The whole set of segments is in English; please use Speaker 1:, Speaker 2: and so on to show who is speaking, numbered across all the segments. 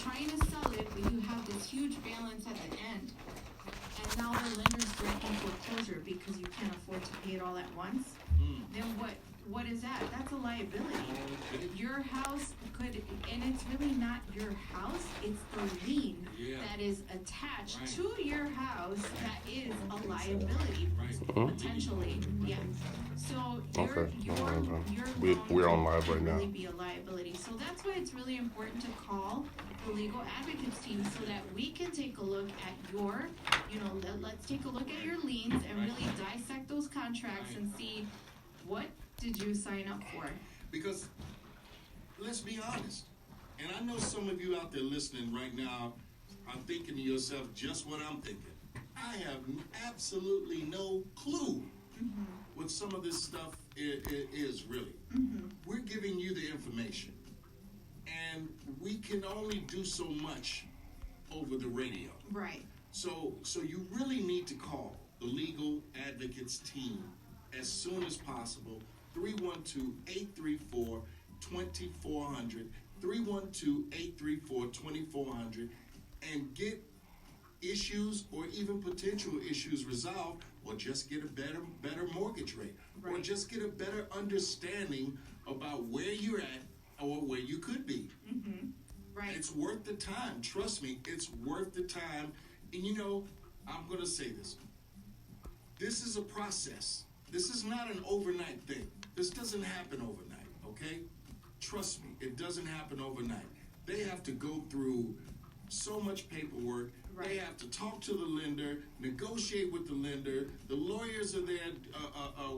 Speaker 1: trying to sell it, but you have this huge balance at the end, and now the lender's threatening foreclosure because you can't afford to pay it all at once, then what is that? That's a liability. Your house could, and it's really not your house, it's the lien that is attached to your house that is a liability, potentially. Yeah. So
Speaker 2: we're on live right now.
Speaker 1: Really be a liability. So that's why it's really important to call the legal advocates team so that we can take a look at your, let's take a look at your liens and really dissect those contracts and see what did you sign up for?
Speaker 3: Because let's be honest, and I know some of you out there listening right now are thinking to yourself just what I'm thinking. I have absolutely no clue what some of this stuff is really. We're giving you the information, and we can only do so much over the radio.
Speaker 1: Right.
Speaker 3: So you really need to call the legal advocates team as soon as possible. 312-834-2400, 312-834-2400, and get issues or even potential issues resolved, or just get a better mortgage rate, or just get a better understanding about where you're at or where you could be.
Speaker 1: Right.
Speaker 3: It's worth the time. Trust me, it's worth the time. And I'm going to say this. This is a process. This is not an overnight thing. This doesn't happen overnight, okay? Trust me, it doesn't happen overnight. They have to go through so much paperwork. Right. They have to talk to the lender, negotiate with the lender. The lawyers are there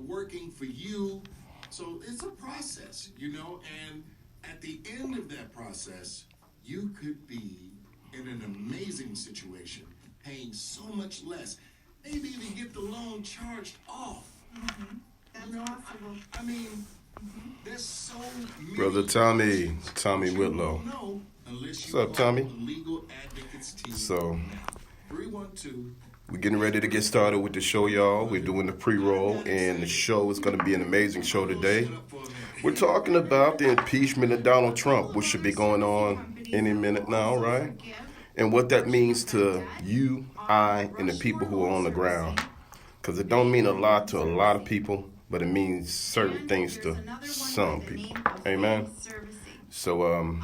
Speaker 3: working for you. So it's a process, and at the end of that process, you could be in an amazing situation, paying so much less. Maybe even get the loan charged off.
Speaker 1: That's possible.
Speaker 3: I mean, there's so many.
Speaker 2: Brother Tommy Whitlow. What's up, Tommy?
Speaker 3: Legal advocates team.
Speaker 2: So,
Speaker 3: 312.
Speaker 2: we're getting ready to get started with the show, y'all. We're doing the pre-roll, and the show is going to be an amazing show today. We're talking about the impeachment of Donald Trump, which should be going on any minute now, right? And what that means to you, I, and the people who are on the ground. Because it don't mean a lot to a lot of people, but it means certain things to some people. Amen? So,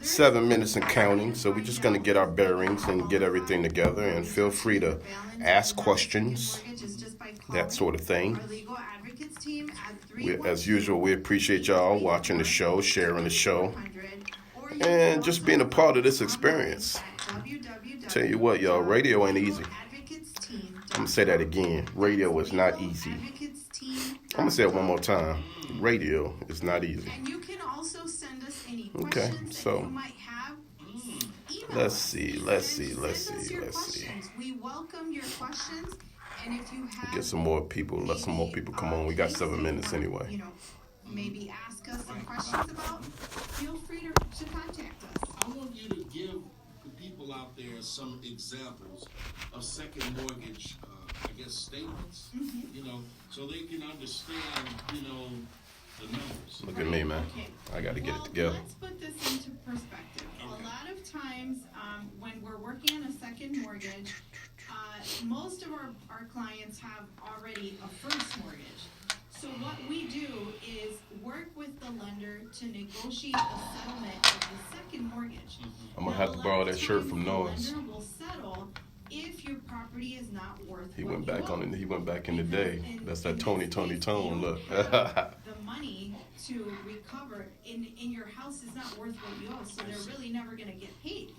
Speaker 2: 7 minutes and counting. So we're just going to get our bearings and get everything together. And feel free to ask questions, that sort of thing. As usual, we appreciate y'all watching the show, sharing the show, and just being a part of this experience. Tell you what, y'all, radio ain't easy. I'm going to say that again. Radio is not easy. I'm going to say it one more time. Radio is not easy.
Speaker 1: And you can also send us any questions that you might have.
Speaker 2: Let's see.
Speaker 1: We welcome your questions. And if you have...
Speaker 2: Get some more people. Let some more people come on. We got 7 minutes anyway.
Speaker 1: Maybe ask us some questions about, feel free to contact us.
Speaker 3: I want you to give the people out there some examples of second mortgage, statements, so they can understand, the numbers.
Speaker 2: Look at me, man. I got to get it together.
Speaker 1: Let's put this into perspective. Okay. A lot of times when we're working on a second mortgage, most of our clients have already a first mortgage. So what we do is work with the lender to negotiate a settlement of the second mortgage.
Speaker 2: I'm going to have to borrow that shirt from Noah's.
Speaker 1: The lender will settle if your property is not worth
Speaker 2: He went back in the day. That's that Tony Tone look.
Speaker 1: The money to recover in your house is not worth what you owe, so they're really never going to get paid.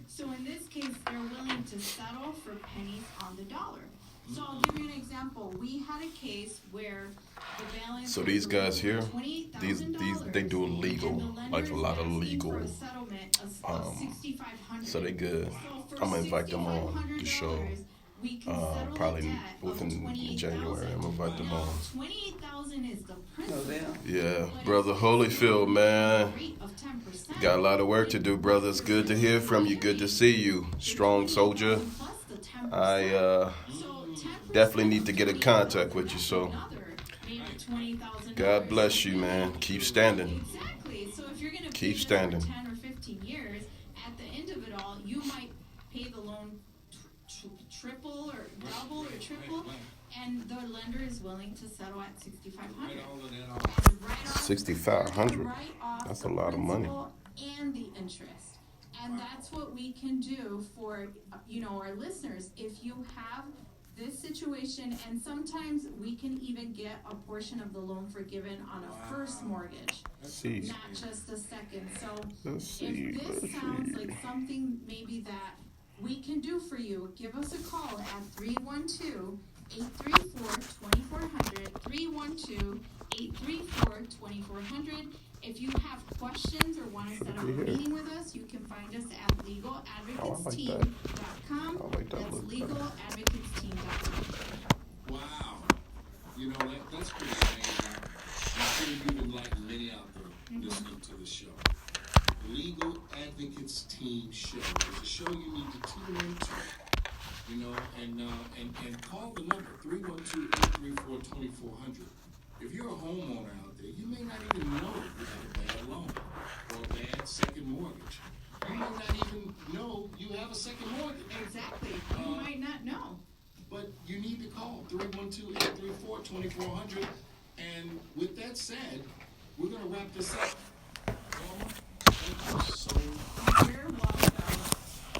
Speaker 1: So in this case, they're willing to settle for pennies on the dollar. So I'll give you an example. We had a case where the balance.
Speaker 2: So these guys here, these they do legal, like a lot of legal. So they good. I'm gonna invite them on the show. Probably within January. I'm gonna invite them on.
Speaker 1: $28,000 is the principal.
Speaker 2: Yeah, brother Holyfield, man. Got a lot of work to do, brother. It's good to hear from you. Good to see you, strong soldier. I definitely need to get in contact with you. So, God bless you, man. Keep standing. Keep standing.
Speaker 1: years, at the end of it all, you might pay the loan triple or double or triple, and the lender is willing to settle at $6,500.
Speaker 2: 6,500. That's a lot of money.
Speaker 1: And the interest, and that's what we can do for our listeners. If you have this situation, and sometimes we can even get a portion of the loan forgiven on a first mortgage, not just a second. So if this sounds like something maybe that we can do for you, give us a call at 312-834-2400, 312-834-2400. If you have questions or want to set up a meeting with us, you can find us at legaladvocatesteam.com. That's legaladvocatesteam.com.
Speaker 3: Wow. That's pretty amazing. I'm sure you've enlightened many out there listening to the show. Legal Advocates Team Show is a show you need to tune into, and call the number 312-834-2400. If you're a homeowner out there, you may not even know you have a bad loan or a bad second mortgage. You may not even know you have a second mortgage.
Speaker 1: Exactly. You might not know.
Speaker 3: But you need to call 312-834-2400. And with that said, we're going to wrap this up. Norma, thank you so much.
Speaker 1: You're welcome.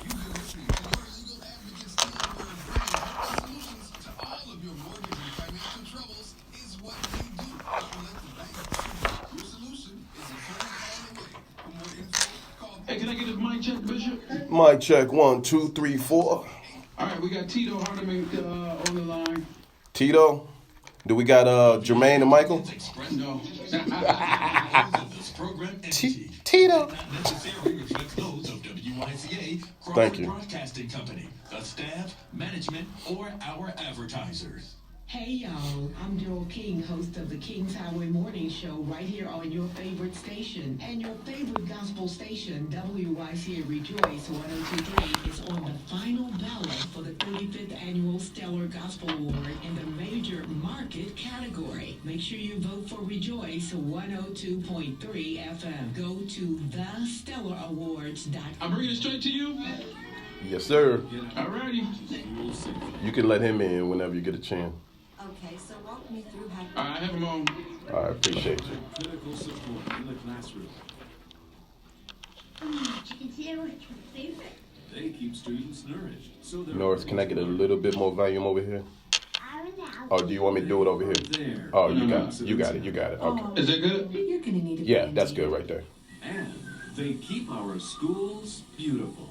Speaker 3: You've been listening to your Legal Advocates Team, where bringing solutions to all of your mortgage and financial troubles is what we do. Don't let the bank deceive you. Your solution is a phone call away. For more info, call.
Speaker 4: Hey, can I get this mic check, Bishop?
Speaker 2: Mic check 1, 2, 3, 4.
Speaker 4: All right, we got Tito Hardiman on the line.
Speaker 2: Tito, do we got Jermaine and Michael?
Speaker 4: No.
Speaker 2: Tito.
Speaker 5: Not necessarily reflects those of WYCA,
Speaker 2: Thank you.
Speaker 5: Broadcasting Company, the staff, management, or our advertisers.
Speaker 6: Hey y'all, I'm Joel King, host of the King's Highway Morning Show right here on your favorite station. And your favorite gospel station, WYCA Rejoice 102.3, is on the final ballot for the 35th Annual Stellar Gospel Award in the Major Market category. Make sure you vote for Rejoice 102.3 FM. Go to thestellarawards.com.
Speaker 4: I'm bringing it straight to you.
Speaker 2: Yes, sir.
Speaker 4: All righty.
Speaker 2: You can let him in whenever you get a chance.
Speaker 7: Okay, so walk me through how.
Speaker 4: All right, I have him on.
Speaker 2: All right, appreciate you.
Speaker 3: Critical support in the classroom.
Speaker 8: Chicken sandwich, my favorite.
Speaker 3: They keep students nourished. So
Speaker 2: Norris, can I get a little bit more volume over here?
Speaker 8: I don't know.
Speaker 2: Or do you want me to do it over here?
Speaker 3: there.
Speaker 2: Oh, you got it. You got it. You got it. Okay.
Speaker 4: Is that good?
Speaker 7: You're gonna need a
Speaker 2: Yeah,
Speaker 7: Band-Aid.
Speaker 2: that's good right there.
Speaker 9: And they keep our schools beautiful.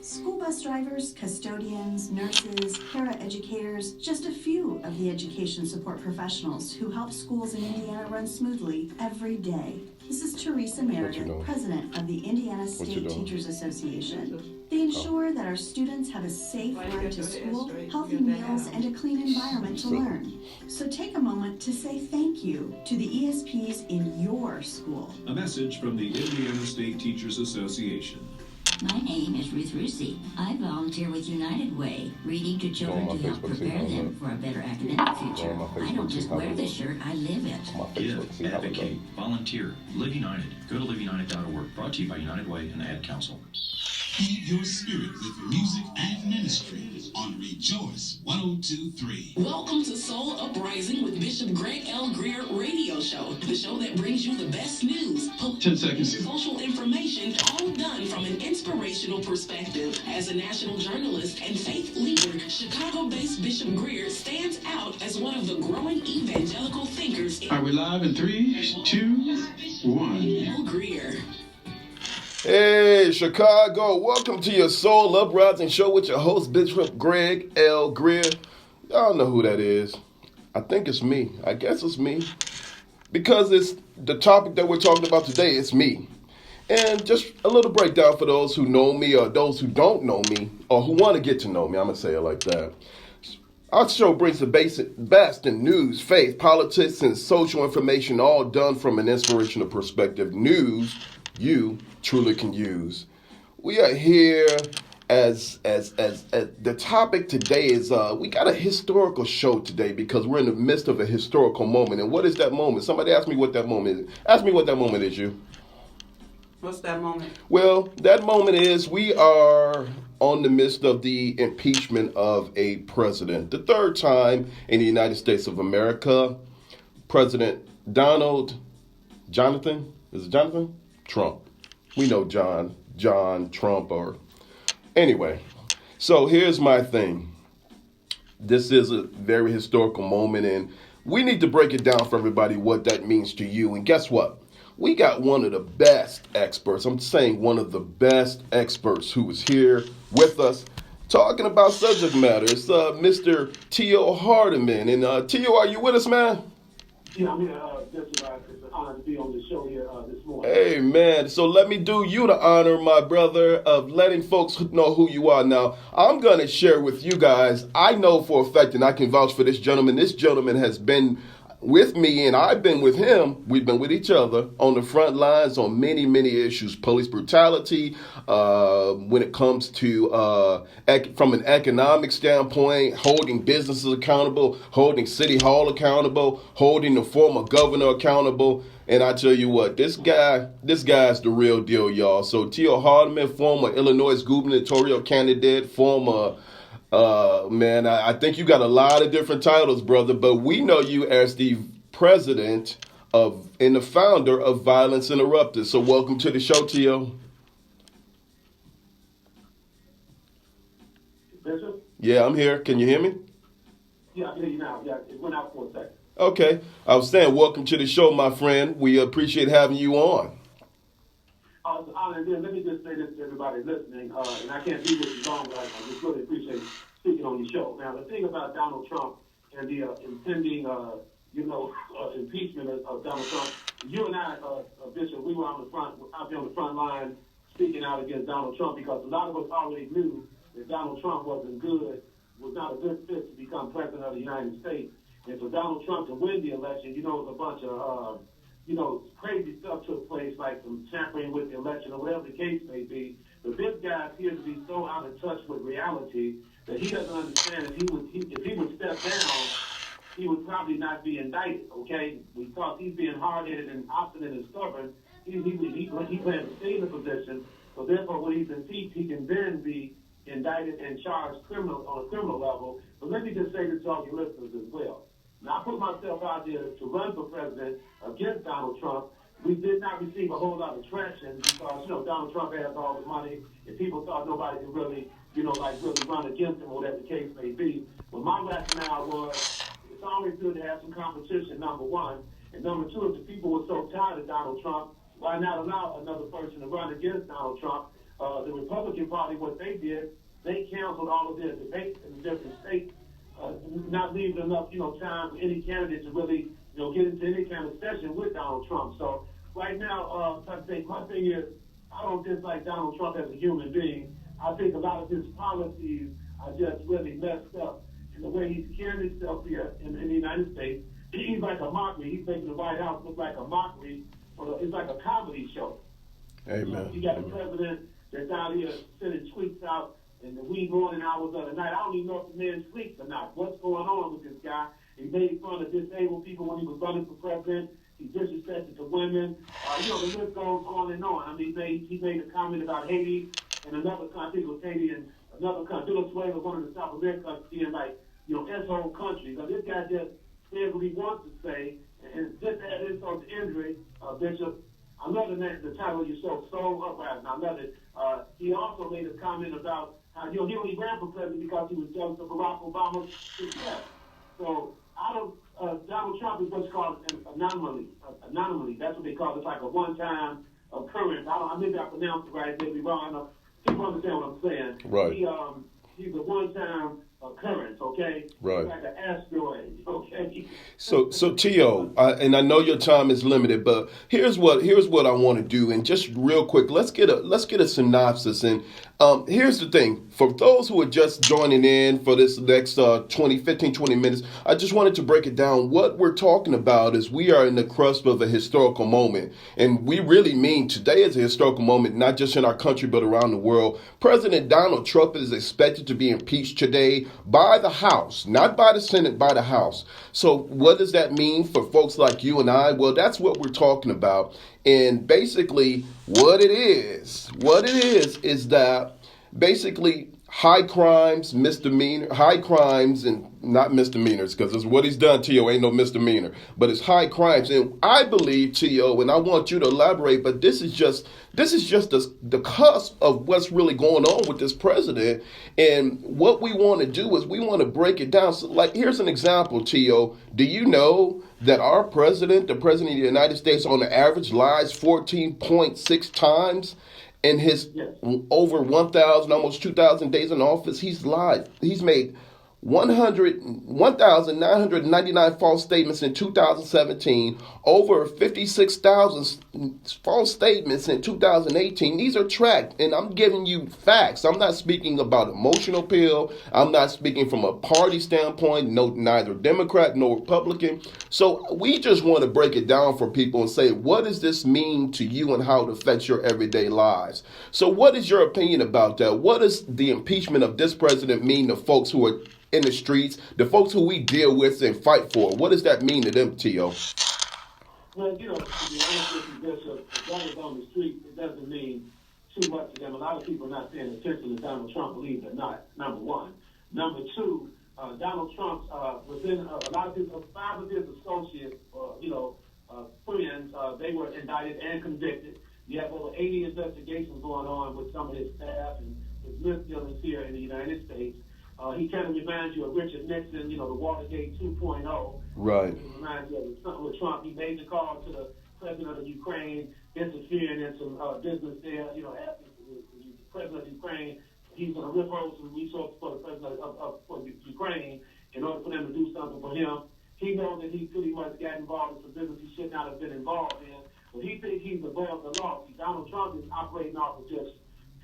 Speaker 7: School bus drivers, custodians, nurses, para-educators, just a few of the education support professionals who help schools in Indiana run smoothly every day. This is Teresa Meredith,
Speaker 2: doing?
Speaker 7: president of the Indiana
Speaker 2: you
Speaker 7: State
Speaker 2: doing?
Speaker 7: Teachers Association. They ensure that our students have a safe ride to school, healthy meals, and a clean environment to learn. So take a moment to say thank you to the ESPs in your school.
Speaker 9: A message from the Indiana State Teachers Association.
Speaker 10: My name is Ruth Rusi. I volunteer with United Way, reading to children
Speaker 2: Go on my
Speaker 10: to help
Speaker 2: Facebook, see
Speaker 10: prepare
Speaker 2: how
Speaker 10: them
Speaker 2: it
Speaker 10: for a better academic future.
Speaker 2: Go on my
Speaker 10: I
Speaker 2: Facebook,
Speaker 10: don't
Speaker 2: see
Speaker 10: just
Speaker 2: how
Speaker 10: wear
Speaker 2: it
Speaker 10: this shirt, I live it.
Speaker 2: My Facebook, see how it
Speaker 11: advocate,
Speaker 2: goes.
Speaker 11: volunteer, Live United. Go to liveunited.org. Brought to you by United Way and the Ad Council.
Speaker 12: Feed your spirit with music and ministry on Rejoice 102.3.
Speaker 6: Welcome to Soul Uprising with Bishop Gregg L.Greer radio show. The show that brings you the best news,
Speaker 4: 10 seconds.
Speaker 6: social information, all done from an inspirational perspective. As a national journalist and faith leader, Chicago-based Bishop Greer stands out as one of the growing evangelical thinkers in
Speaker 4: All right, we're live in 3, 2, 1.
Speaker 6: L. Greer.
Speaker 2: Hey, Chicago. Welcome to your Soul Uprising show with your host, Bishop Gregg L.Greer. Y'all know who that is. I think it's me. I guess it's me. Because it's the topic that we're talking about today, it's me. And just a little breakdown for those who know me or those who don't know me or who want to get to know me. I'm going to say it like that. Our show brings the best in news, faith, politics, and social information, all done from an inspirational perspective. News you truly can use. We are here as the topic today is we got a historical show today because we're in the midst of a historical moment. And what is that moment? Somebody ask me what that moment is. Ask me what that moment is, you.
Speaker 13: What's that moment?
Speaker 2: Well, that moment is we are on the midst of the impeachment of a president. The third time in the United States of America, President Jonathan Trump. We know John Trump or anyway. So here's my thing. This is a very historical moment, and we need to break it down for everybody what that means to you. And guess what? We got one of the best experts. I'm saying one of the best experts who is here with us talking about subject matters, Mr. T.O. Hardiman. And T.O., are you with us, man?
Speaker 14: Yeah, I'm here. It's an honor to be on the show here this morning.
Speaker 2: Hey, man. So let me do you the honor, my brother, of letting folks know who you are. Now, I'm going to share with you guys, I know for a fact, and I can vouch for this gentleman. This gentleman has been with me, and I've been with him. We've been with each other on the front lines on many, many issues. Police brutality, when it comes to, from an economic standpoint, holding businesses accountable, holding City Hall accountable, holding the former governor accountable. And I tell you what, this guy's the real deal, y'all. So T.O. Hardiman, former Illinois gubernatorial candidate, former man, I think you got a lot of different titles, brother, but we know you as the president of and the founder of Violence Interrupted. So welcome to the show, T.O.
Speaker 14: Bishop?
Speaker 2: Yeah, I'm here. Can you hear me?
Speaker 14: Yeah, I can hear you now. Yeah, it went out for a second.
Speaker 2: Okay. I was saying welcome to the show, my friend. We appreciate having you on.
Speaker 14: And then let me just say this to everybody listening, and I can't be with you long, but I just really appreciate speaking on your show. Now, the thing about Donald Trump and the impending, impeachment of Donald Trump, you and I, Bishop, we were out there on the front line speaking out against Donald Trump because a lot of us already knew that Donald Trump was not a good fit to become president of the United States. And for Donald Trump to win the election, it was a bunch of crazy stuff took place, like some tampering with the election or whatever the case may be. But this guy appears to be so out of touch with reality that he doesn't understand if he would step down, he would probably not be indicted, okay? Because he's being hard-headed and obstinate and stubborn, he plans to stay in the position. So therefore, when he's impeached, he can then be indicted and charged on a criminal level. But let me just say this to all your listeners as well. Now, I put myself out there to run for president against Donald Trump. We did not receive a whole lot of traction because, Donald Trump has all the money, and people thought nobody could really, really run against him, whatever the case may be. But my rationale was it's always good to have some competition, number one. And number two, if the people were so tired of Donald Trump, why not allow another person to run against Donald Trump? The Republican Party, what they did, they canceled all of their debates in the different states, not leaving enough, time for any candidate to really, get into any kind of session with Donald Trump. So right now, my thing is, I don't dislike Donald Trump as a human being. I think a lot of his policies are just really messed up. And the way he's carrying himself here in the United States, he's like a mockery. He's making the White House look like a mockery. It's like a comedy show.
Speaker 2: Amen.
Speaker 14: You got the president that's out here sending tweets out in the wee morning hours of the night. I don't even know if the man sleeps or not. What's going on with this guy? He made fun of disabled people when he was running for president. He disrespected the women. The list goes on and on. I mean, he made a comment about Haiti and another country, I think it was Haiti and another country, Venezuela, one of the South American countries, being like, S-hole countries. Now, this guy just says what he wants to say, and just add insult to injury, Bishop. I love the title of your show, Soul Uprising. I love it. He also made a comment about how, he only ran for president because he was jealous of Barack Obama's success. So, Donald Trump is what's called an anomaly. That's what they call it. It's like a one-time occurrence. Maybe I pronounced it right, maybe wrong. People understand what I'm saying.
Speaker 2: Right.
Speaker 14: He's a one-time occurrence, okay?
Speaker 2: Right.
Speaker 14: It's like an asteroid, okay?
Speaker 2: So T.O., and I know your time is limited, but here's what I want to do, and just real quick, let's get a synopsis. And here's the thing: for those who are just joining in for this next 20 minutes, I just wanted to break it down. What we're talking about is we are in the cusp of a historical moment, and we really mean today is a historical moment, not just in our country but around the world. President Donald Trump is expected to be impeached today by the House, not by the Senate, by the House. So what does that mean for folks like you and I? Well, that's what we're talking about. And basically what it is that basically high crimes and not misdemeanors, because it's what he's done, T.O. ain't no misdemeanor, but it's high crimes. And I believe, T.O., and I want you to elaborate, but this is just the cusp of what's really going on with this president. And what we want to do is we want to break it down. So, like, here's an example, T.O. Do you know that our president, the president of the United States, on the average lies 14.6 times? In his over 1,000, almost 2,000 days in office, he's lied. He's made 1,999 false statements in 2017, over 56,000 false statements in 2018. These are tracked, and I'm giving you facts. I'm not speaking about emotional appeal. I'm not speaking from a party standpoint, neither Democrat nor Republican. So we just want to break it down for people and say, what does this mean to you and how it affects your everyday lives? So what is your opinion about that? What does the impeachment of this president mean to folks who are in the streets, the folks who we deal with and fight for? What does that mean to them, T.O.?
Speaker 14: Well, to be honest with you, Bishop, as long as on the street, it doesn't mean too much to them. A lot of people are not paying attention to Donald Trump, believe it or not, number one. Number two, Donald Trump within a lot of people, 5 of his associates, friends, they were indicted and convicted. You have over 80 investigations going on with some of his staff and his misdealings here in the United States. He kind of reminds you of Richard Nixon, the Watergate 2.0.
Speaker 2: Right.
Speaker 14: He reminds you of something with Trump. He made the call to the president of Ukraine, interfering in some business there, asking the president of Ukraine, he's going to withhold some resources for the president for Ukraine in order for them to do something for him. He knows that he pretty much got involved in some business he should not have been involved in, but he thinks he's above the law. See, Donald Trump is operating off of just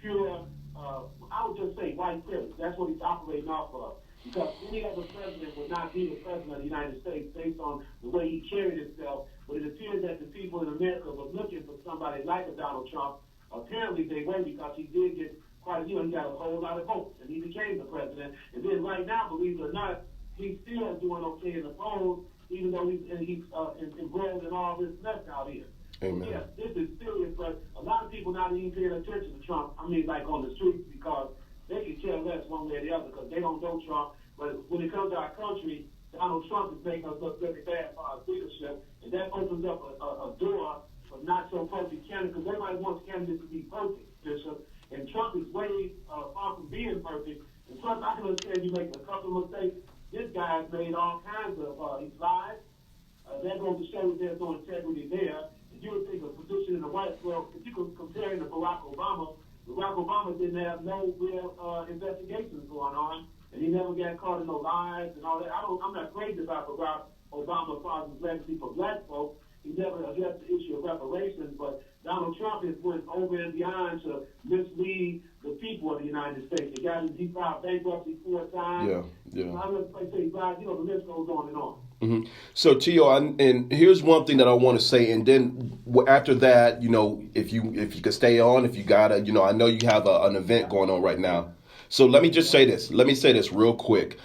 Speaker 14: pure, I would just say white privilege. That's what he's operating off of. Because any other president would not be the president of the United States based on the way he carried himself. But it appears that the people in America were looking for somebody like a Donald Trump. Apparently they were, because he did get he got a whole lot of votes, and he became the president. And then right now, believe it or not, he's still doing okay in the polls, even though he's embroiled in all this mess out here.
Speaker 2: Amen.
Speaker 14: Yes, this is serious, but a lot of people not even paying attention to Trump. I mean, like on the streets, because they can care less one way or the other because they don't know Trump. But when it comes to our country, Donald Trump is making us look very bad for our leadership, and that opens up a door for not so perfect candidates, because everybody wants candidates to be perfect, Bishop. And Trump is way far from being perfect. And Trump, I can understand you making a couple of mistakes. This guy's made all kinds of he's lied. That goes to show that there's no integrity there. You would think a position in the White House, if you could compare him to Barack Obama didn't have no real investigations going on, and he never got caught in no lies and all that. I'm not crazy about Barack Obama as far as his legacy for black folks. He never addressed the issue of reparations, but Donald Trump has went over and beyond to mislead the people of the United States. He filed bankruptcy 4 times.
Speaker 2: Yeah.
Speaker 14: I'm going to say, the list goes on and on.
Speaker 2: Mm-hmm. So, T.O., and here's one thing that I want to say, and then after that, if you could stay on, if you gotta, I know you have an event going on right now. So let me just say this. Let me say this real quick.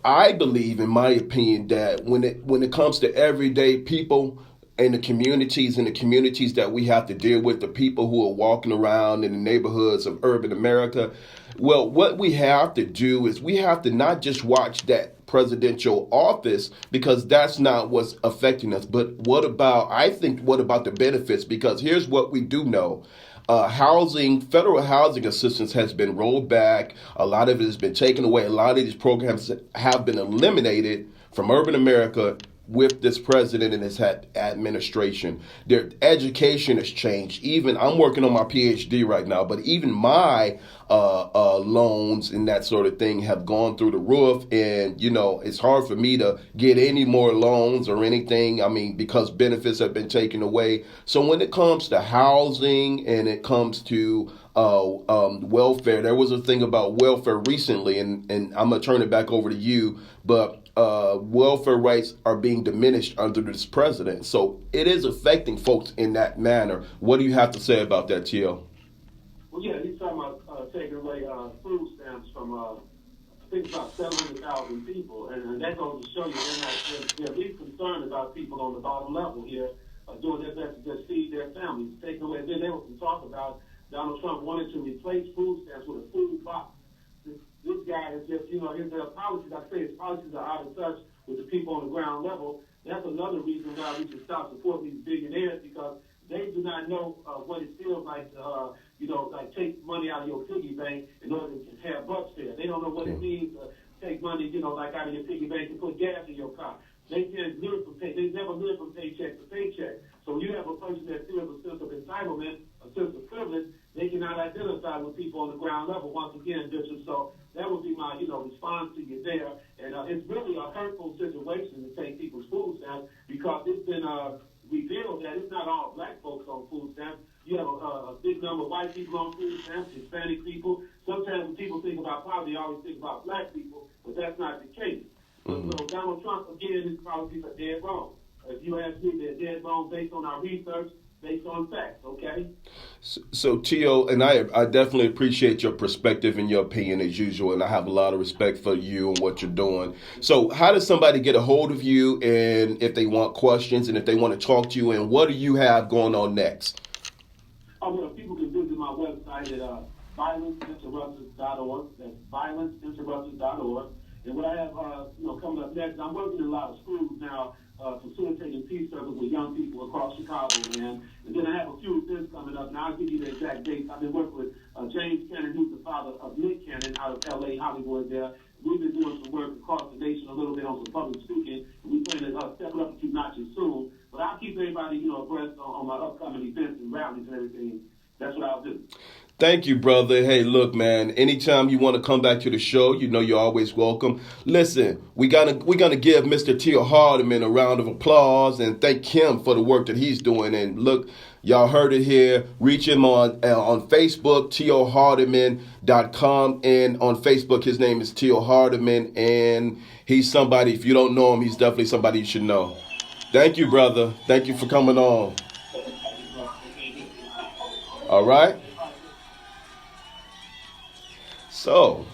Speaker 2: I believe, in my opinion, that when it comes to everyday people in the communities that we have to deal with, the people who are walking around in the neighborhoods of urban America, well, what we have to do is we have to not just watch that presidential office, because that's not what's affecting us. But what about the benefits? Because here's what we do know. Federal housing assistance has been rolled back. A lot of it has been taken away. A lot of these programs have been eliminated from urban America with this president and his administration. Their education has changed. Even I'm working on my PhD right now, but even my loans and that sort of thing have gone through the roof. And, it's hard for me to get any more loans or anything. I mean, because benefits have been taken away. So when it comes to housing and it comes to welfare, there was a thing about welfare recently, and I'm going to turn it back over to you, but welfare rights are being diminished under this president. So it is affecting folks in that manner. What do you have to say about that, T.O.?
Speaker 14: Well, yeah, he's talking about taking away food stamps from think about 700,000 people, and that goes to show you they're at least concerned about people on the bottom level here doing their best to just feed their families, taking away. Then there was some talk about Donald Trump wanted to replace food stamps with a food box. This guy is just, his policies, like I say, his policies are out of touch with the people on the ground level. That's another reason why we should stop supporting these billionaires, because they do not know what it feels like to, like take money out of your piggy bank in order to have bus fare. They don't know what it means to take money, like out of your piggy bank to put gas in your car. They can't live from they never live from paycheck to paycheck. So when you have a person that feels a sense of entitlement, a sense of privilege, they cannot identify with people on the ground level. Once again, Bishop, so that would be my, response to you there. And it's really a hurtful situation to take people's food stamps, because it's been revealed that it's not all black folks on food stamps. You have a big number of white people on food stamps, Hispanic people. Sometimes when people think about poverty, they always think about black people, but that's not the case. So Donald Trump, again, his policies are dead wrong. If you ask me, they're dead wrong based on our research, based on facts, okay?
Speaker 2: So Tio, and I definitely appreciate your perspective and your opinion as usual, and I have a lot of respect for you and what you're doing. So how does somebody get a hold of you, and if they want questions and if they want to talk to you, and what do you have going on next?
Speaker 14: Well, people can visit my website at violenceinterrupters.org. That's violenceinterrupters.org. And what I have, coming up next, I'm working in a lot of schools now, facilitating peace circles with young people across Chicago, man. And then I have a few events coming up, and I'll give you the exact dates. I've been working with James Cannon, who's the father of Nick Cannon, out of L.A., Hollywood there. We've been doing some work across the nation a little bit on some public speaking, and we plan to step it up a few notches soon. But I'll keep everybody, abreast on my upcoming events and rallies and everything. That's what I'll do.
Speaker 2: Thank you, brother. Hey, look, man, anytime you want to come back to the show, you're always welcome. Listen, we're gonna give Mr. Tio Hardiman a round of applause and thank him for the work that he's doing. And look, y'all heard it here. Reach him on Facebook, tiohardiman.com. And on Facebook, his name is Tio Hardiman. And he's somebody, if you don't know him, he's definitely somebody you should know. Thank you, brother. Thank you for coming on. All right. So,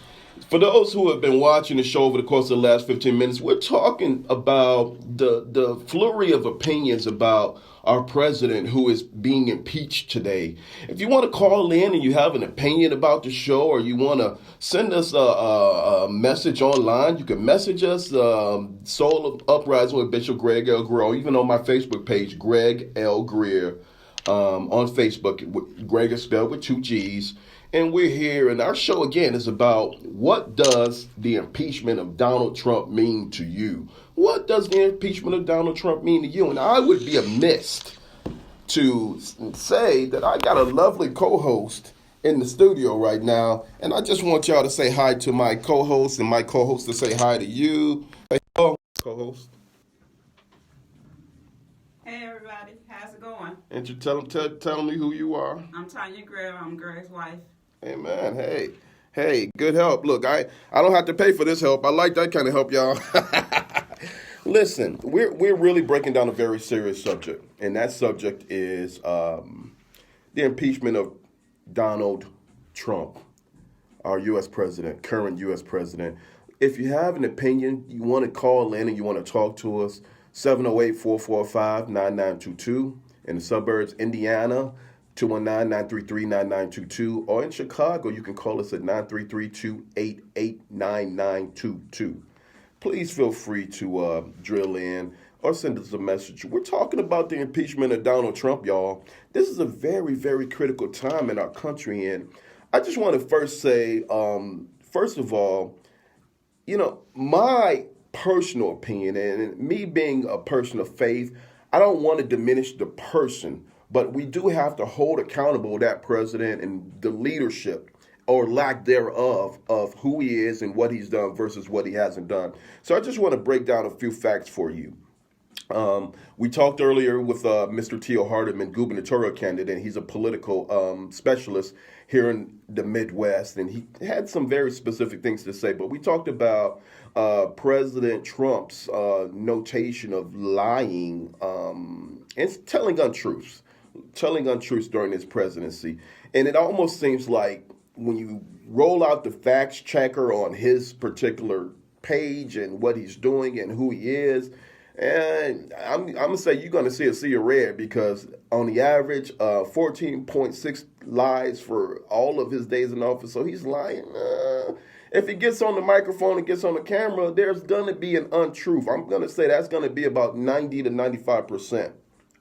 Speaker 2: for those who have been watching the show over the course of the last 15 minutes, we're talking about the flurry of opinions about our president who is being impeached today. If you want to call in and you have an opinion about the show, or you want to send us a message online, you can message us, Soul of Uprising with Bishop Gregg L.Greer, or even on my Facebook page, Gregg L.Greer, on Facebook. Gregg is spelled with 2 G's. And we're here, and our show, again, is about what does the impeachment of Donald Trump mean to you? What does the impeachment of Donald Trump mean to you? And I would be amiss to say that I got a lovely co-host in the studio right now, and I just want y'all to say hi to my co-host, and my co-host to say hi to you. Say hello, co-host.
Speaker 13: Hey everybody, how's it going?
Speaker 2: And you tell me who you are.
Speaker 13: I'm Tanya Greer. I'm Gregg's wife.
Speaker 2: Amen. Hey, good help. Look, I don't have to pay for this help. I like that kind of help, y'all. Listen, we're really breaking down a very serious subject, and that subject is the impeachment of Donald Trump, our U.S. president, current U.S. president. If you have an opinion, you want to call in and you want to talk to us, 708-445-9922 in the suburbs, Indiana, 219-933-9922, or in Chicago, you can call us at 933-288-9922. Please feel free to drill in or send us a message. We're talking about the impeachment of Donald Trump, y'all. This is a very, very critical time in our country, and I just want to first say, first of all, my personal opinion, and me being a person of faith, I don't want to diminish the person, but we do have to hold accountable that president and the leadership or lack thereof of who he is and what he's done versus what he hasn't done. So I just want to break down a few facts for you. We talked earlier with Mr. Tio Hardiman, gubernatorial candidate. He's a political specialist here in the Midwest, and he had some very specific things to say. But we talked about President Trump's notation of lying and telling untruths during his presidency. And it almost seems like when you roll out the facts checker on his particular page and what he's doing and who he is. And I'm going to say you're going to see a sea of red, because on the average, 14.6 lies for all of his days in office. So he's lying. If he gets on the microphone and gets on the camera, there's going to be an untruth. I'm going to say that's going to be about 90 to 95%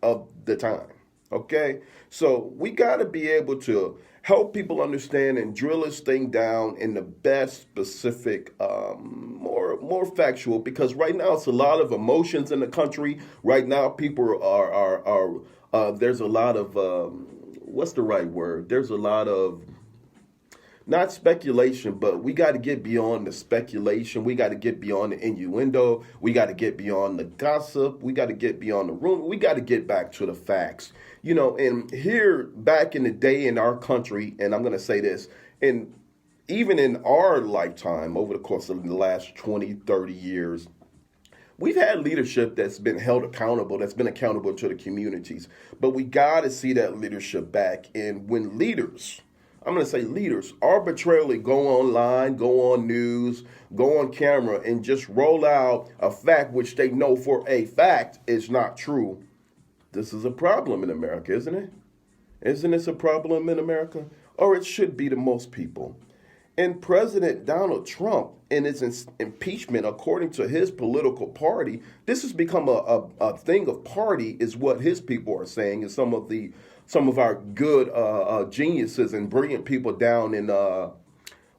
Speaker 2: of the time. Okay? So we got to be able to help people understand and drill this thing down in the best specific, more factual, because right now it's a lot of emotions in the country. Right now people are there's a lot of, what's the right word? There's a lot of, not speculation, but we got to get beyond the speculation. We got to get beyond the innuendo. We got to get beyond the gossip. We got to get beyond the rumor. We got to get back to the facts. You know, and here back in the day in our country, and I'm going to say this, and even in our lifetime, over the course of the last 20, 30 years, we've had leadership that's been held accountable, that's been accountable to the communities. But we got to see that leadership back. And when leaders, I'm going to say leaders, arbitrarily go online, go on news, go on camera, and just roll out a fact which they know for a fact is not true, this is a problem in America, isn't it? Isn't this a problem in America? Or it should be to most people. And President Donald Trump, in his impeachment, according to his political party, this has become a thing of party, is what his people are saying, and some of our good geniuses and brilliant people down in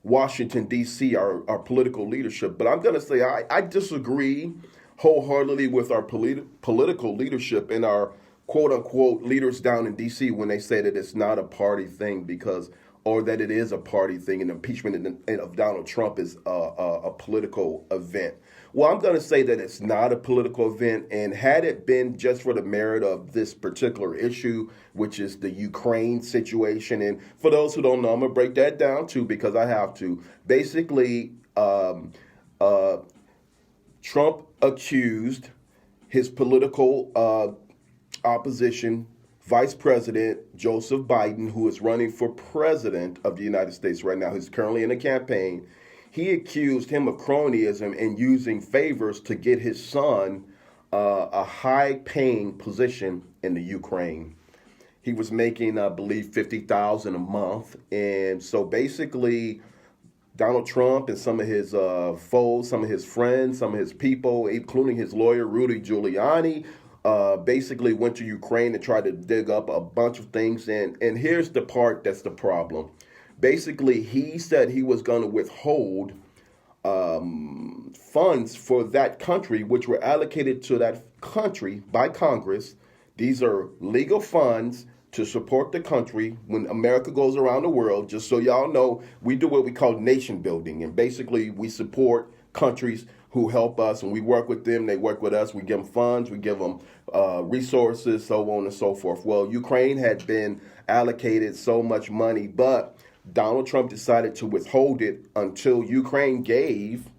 Speaker 2: Washington, D.C., our political leadership. But I'm going to say I disagree wholeheartedly with our political leadership and our quote-unquote leaders down in D.C. when they say that it's not a party thing, or that it is a party thing, and impeachment of Donald Trump is a political event. Well, I'm going to say that it's not a political event, and had it been just for the merit of this particular issue, which is the Ukraine situation, and for those who don't know, I'm going to break that down too, because I have to. Basically, Trump accused his political opposition, Vice President Joseph Biden, who is running for president of the United States right now, who's currently in a campaign. He accused him of cronyism and using favors to get his son a high-paying position in the Ukraine. He was making, I believe, $50,000 a month, and so basically, Donald Trump and some of his foes, some of his friends, some of his people, including his lawyer Rudy Giuliani, basically went to Ukraine and tried to dig up a bunch of things. And here's the part that's the problem. Basically, he said he was going to withhold funds for that country, which were allocated to that country by Congress. These are legal funds to support the country when America goes around the world. Just so y'all know, we do what we call nation building. And basically, we support countries who help us, and we work with them. They work with us. We give them funds. We give them resources, so on and so forth. Well, Ukraine had been allocated so much money, but Donald Trump decided to withhold it until Ukraine gave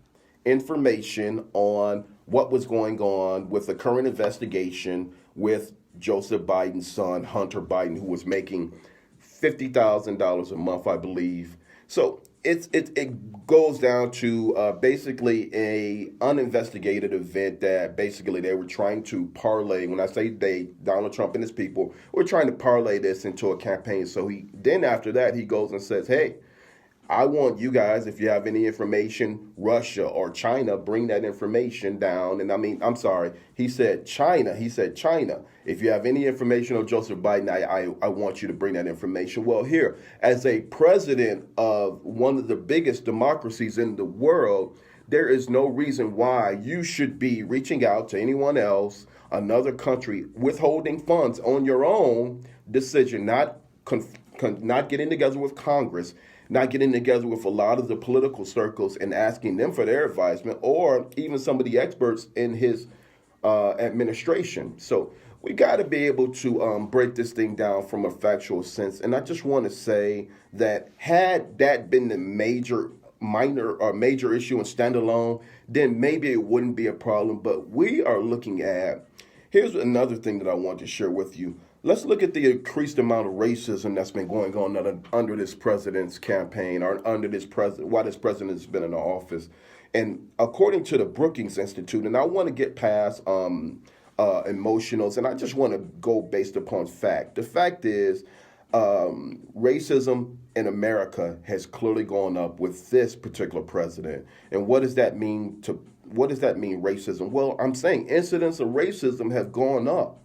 Speaker 2: information on what was going on with the current investigation with Joseph Biden's son, Hunter Biden, who was making $50,000 a month, I believe. So it goes down to basically a uninvestigated event that basically they were trying to parlay. When I say they, Donald Trump and his people were trying to parlay this into a campaign. So then after that, he goes and says, hey, I want you guys, if you have any information, Russia or China, bring that information down. And I'm sorry, he said China. If you have any information on Joseph Biden, I want you to bring that information. Well, here, as a president of one of the biggest democracies in the world, there is no reason why you should be reaching out to anyone else, another country, withholding funds on your own decision, not getting together with Congress, not getting together with a lot of the political circles and asking them for their advisement, or even some of the experts in his administration. So we got to be able to break this thing down from a factual sense. And I just want to say that had that been the major issue and standalone, then maybe it wouldn't be a problem. But we are looking at, here's another thing that I want to share with you. let's look at the increased amount of racism that's been going on under this president's campaign or under this president, while this president has been in the office. And according to the Brookings Institute, and I want to get past emotionals, and I just want to go based upon fact. The fact is, racism in America has clearly gone up with this particular president. And what does that mean racism? Well, I'm saying incidents of racism have gone up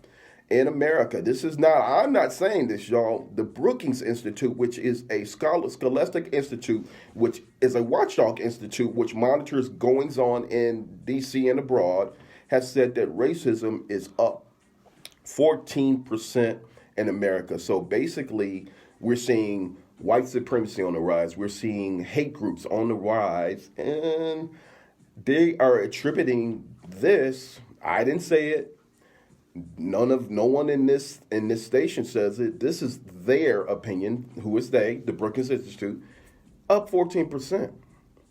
Speaker 2: in America. I'm not saying this, y'all. The Brookings Institute, which is a scholastic institute, which is a watchdog institute, which monitors goings on in D.C. and abroad, has said that racism is up 14% in America. So basically, we're seeing white supremacy on the rise. We're seeing hate groups on the rise, and they are attributing this. I didn't say it. No one in this station says it. This is their opinion. Who is they? The Brookings Institute. Up 14%.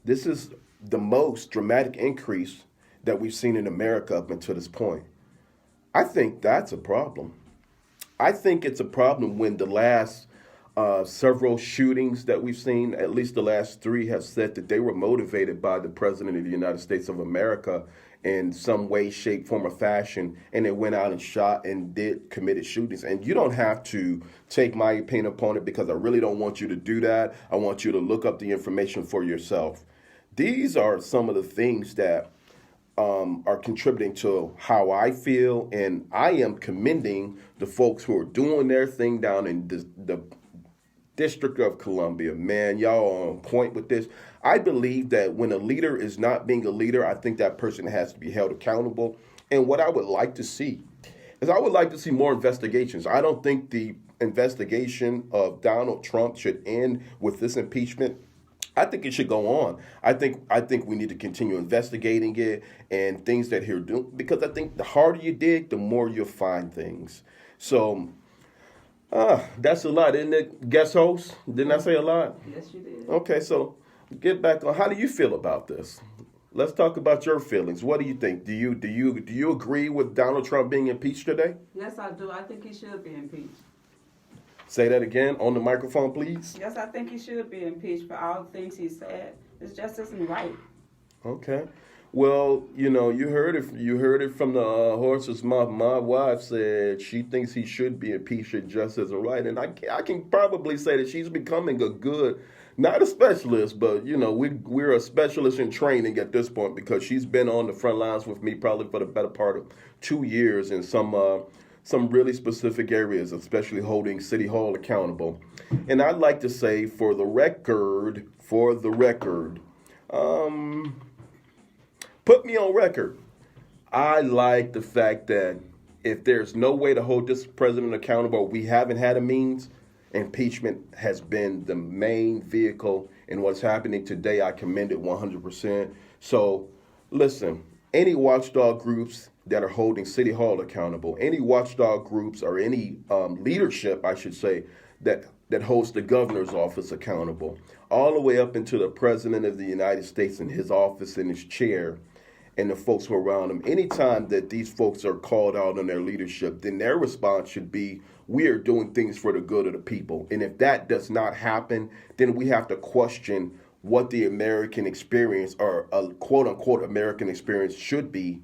Speaker 2: This is the most dramatic increase that we've seen in America up until this point. I think that's a problem. I think it's a problem when the last several shootings that we've seen, at least the last 3, have said that they were motivated by the President of the United States of America in some way, shape, form, or fashion, and they went out and shot and committed shootings. And you don't have to take my opinion upon it, because I really don't want you to do that. I want you to look up the information for yourself. These are some of the things that are contributing to how I feel, and I am commending the folks who are doing their thing down in the District of Columbia. Man, y'all are on point with this. I believe that when a leader is not being a leader, I think that person has to be held accountable. And what I would like to see is more investigations. I don't think the investigation of Donald Trump should end with this impeachment. I think it should go on. I think we need to continue investigating it and things that he'll do, because I think the harder you dig, the more you'll find things. So that's a lot, isn't it, guest host? Didn't I say a lot?
Speaker 13: Yes, you did. Okay,
Speaker 2: so get back on. How do you feel about this? Let's talk about your feelings. What do you think? Do you agree with Donald Trump being impeached today?
Speaker 13: Yes, I do. I think he should be impeached.
Speaker 2: Say that again on the microphone, please.
Speaker 13: Yes, I think he should be impeached for all the things he said. It just isn't right.
Speaker 2: Okay. Well, you heard it from the horse's mouth. My wife said she thinks he should be impeached. It just isn't right. And I can probably say that she's becoming a good, not a specialist, but, we're a specialist in training at this point, because she's been on the front lines with me probably for the better part of 2 years in some really specific areas, especially holding City Hall accountable. And I'd like to say, for the record, put me on record. I like the fact that if there's no way to hold this president accountable, we haven't had a means, impeachment has been the main vehicle in what's happening today. I commend it 100%. So, listen, any watchdog groups that are holding City Hall accountable, any watchdog groups or any leadership, I should say, that holds the governor's office accountable, all the way up into the president of the United States in his office, in his chair, and the folks who are around him. Anytime that these folks are called out on their leadership, then their response should be, we are doing things for the good of the people. And if that does not happen, then we have to question what the American experience, or a quote-unquote American experience, should be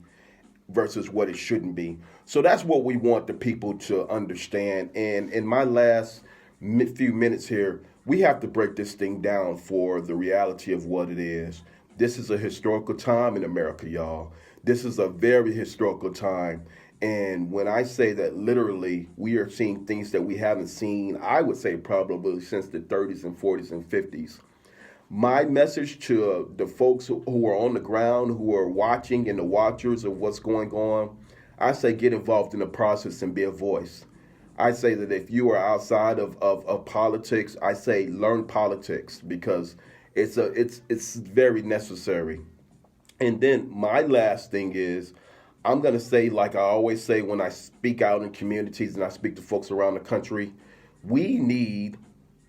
Speaker 2: versus what it shouldn't be. So that's what we want the people to understand. And in my last few minutes here, we have to break this thing down for the reality of what it is. This is a historical time in America, y'all. This is a very historical time. And when I say that, literally, we are seeing things that we haven't seen, I would say probably since the 30s and 40s and 50s. My message to the folks who are on the ground, who are watching, and the watchers of what's going on, I say get involved in the process and be a voice. I say that if you are outside of politics, I say learn politics, because it's very necessary. And then my last thing is, I'm going to say, like I always say when I speak out in communities and I speak to folks around the country, we need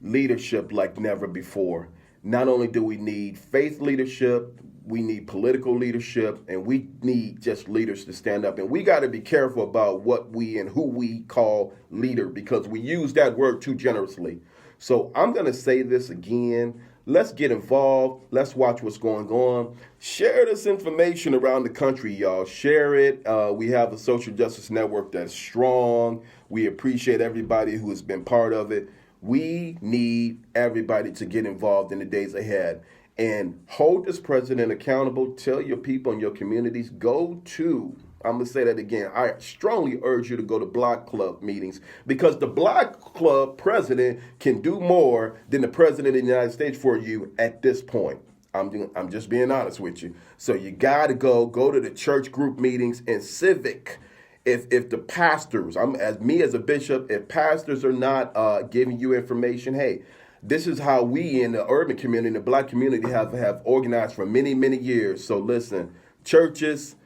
Speaker 2: leadership like never before. Not only do we need faith leadership, we need political leadership, and we need just leaders to stand up. And we got to be careful about what we and who we call leader, because we use that word too generously. So I'm going to say this again. Let's get involved. Let's watch what's going on. Share this information around the country, y'all. Share it. We have a social justice network that's strong. We appreciate everybody who has been part of it. We need everybody to get involved in the days ahead and hold this president accountable. Tell your people in your communities, I'm going to say that again. I strongly urge you to go to block club meetings, because the block club president can do more than the president of the United States for you at this point. I'm just being honest with you. So you got to go to the church group meetings and civic. If the pastors, as a bishop, if pastors are not giving you information, hey, this is how we in the urban community, the black community have organized for many, many years. So listen, churches,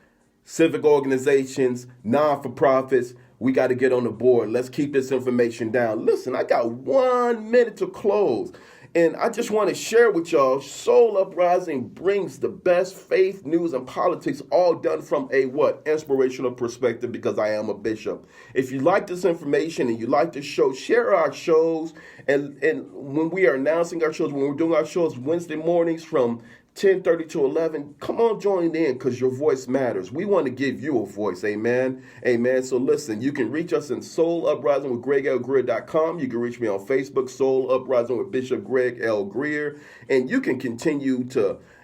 Speaker 2: civic organizations, non-for-profits, we got to get on the board. Let's keep this information down. Listen, I got 1 minute to close. And I just want to share with y'all, Soul Uprising brings the best faith, news, and politics, all done from a inspirational perspective, because I am a bishop. If you like this information and you like this show, share our shows. And when we are announcing our shows, when we're doing our shows Wednesday mornings from 10:30 to 11, come on, join in, because your voice matters. We want to give you a voice. Amen. Amen. So listen, you can reach us in Soul Uprising with GreggL.Greer.com. You can reach me on Facebook, Soul Uprising with Bishop Gregg L.Greer. And you can continue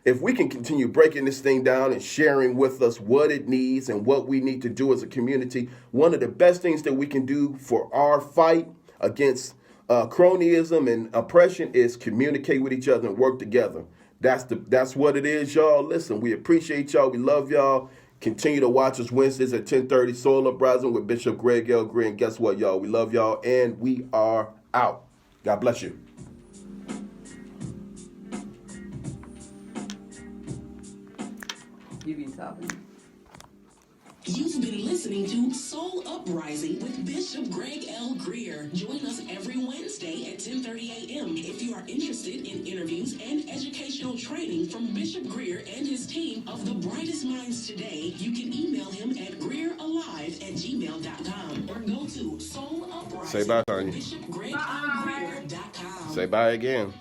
Speaker 2: if we can continue breaking this thing down and sharing with us what it needs and what we need to do as a community, one of the best things that we can do for our fight against cronyism and oppression is communicate with each other and work together. That's what it is, y'all. Listen, we appreciate y'all. We love y'all. Continue to watch us Wednesdays at 10:30, Soul Uprising with Bishop Gregg L.Greer. And guess what, y'all? We love y'all, and we are out. God bless you.
Speaker 13: You be talking.
Speaker 15: You've been listening to Soul Uprising with Bishop Gregg L.Greer. Join us every Wednesday at 10:30 a.m. If you are interested in interviews and educational training from Bishop Greer and his team of the brightest minds today, you can email him at greeralive@gmail.com or go to Soul Uprising.
Speaker 2: Say bye, Tanya.
Speaker 15: BishopGreggLGreer.com.
Speaker 2: Say bye again.